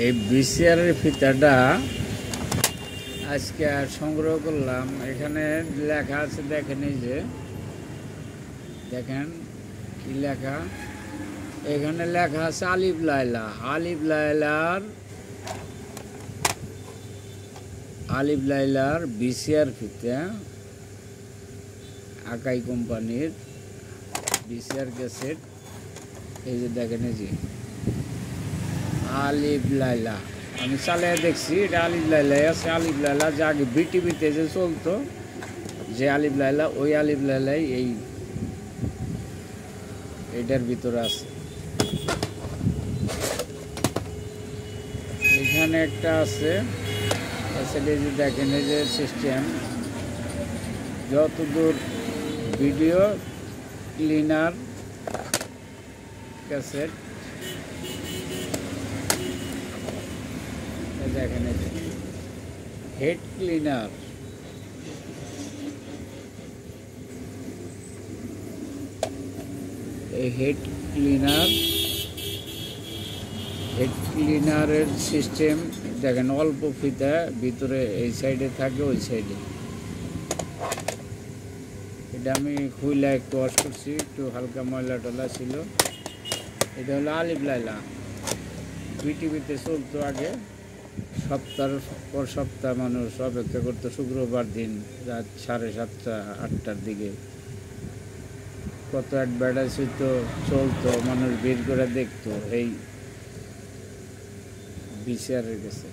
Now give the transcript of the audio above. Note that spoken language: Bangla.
এই বিসিআরের ফিতাটা আজকে সংগ্রহ করলাম। এখানে লেখা আছে, দেখেন এই যে দেখেন কি লেখা, এখানে লেখা আছে আলিফ লায়লা। আলিফ লায়লার বিসিআর ফিতা, আকাই কোম্পানির বিসিআর ক্যাসেট। এই যে দেখেন এই যে আলিফ লায়লা, আমি চালিয়ে দেখছি, এটা আলিফ লায়লাই আছে। আলিফ লায়লা যে আগে বিটিভিতে যে চলতো, যে আলিফ লায়লা, ওই আলিফ লায়লাই এইটার ভিতরে আছে। এখানে একটা আছে ক্যাসেট, এই যে দেখেন এই যে সিস্টেম, যতদূর ভিডিও ক্লিনার ক্যাসেট, দেখেন এই যে হেড ক্লিনার, এই হেড ক্লিনারের সিস্টেম দেখেন। অল্প ফিতা ভিতরে এই সাইডে থাকে, ওই সাইডে। এটা আমি খুইলা একটু ওয়াশ করছি, একটু হালকা ময়লা টলা ছিল। এটা হলো আলিফ লায়লা, বিটিভিতে চলতো আগে। সপ্তাহের পর সপ্তাহ মানুষ অপেক্ষা করতো শুক্রবার দিন রাত 7:30 8টার দিকে। কত অ্যাডভার্টাইজ হইতো, চলতো, মানুষ ভিড় করে দেখতো এই বিসিআরের কাছে।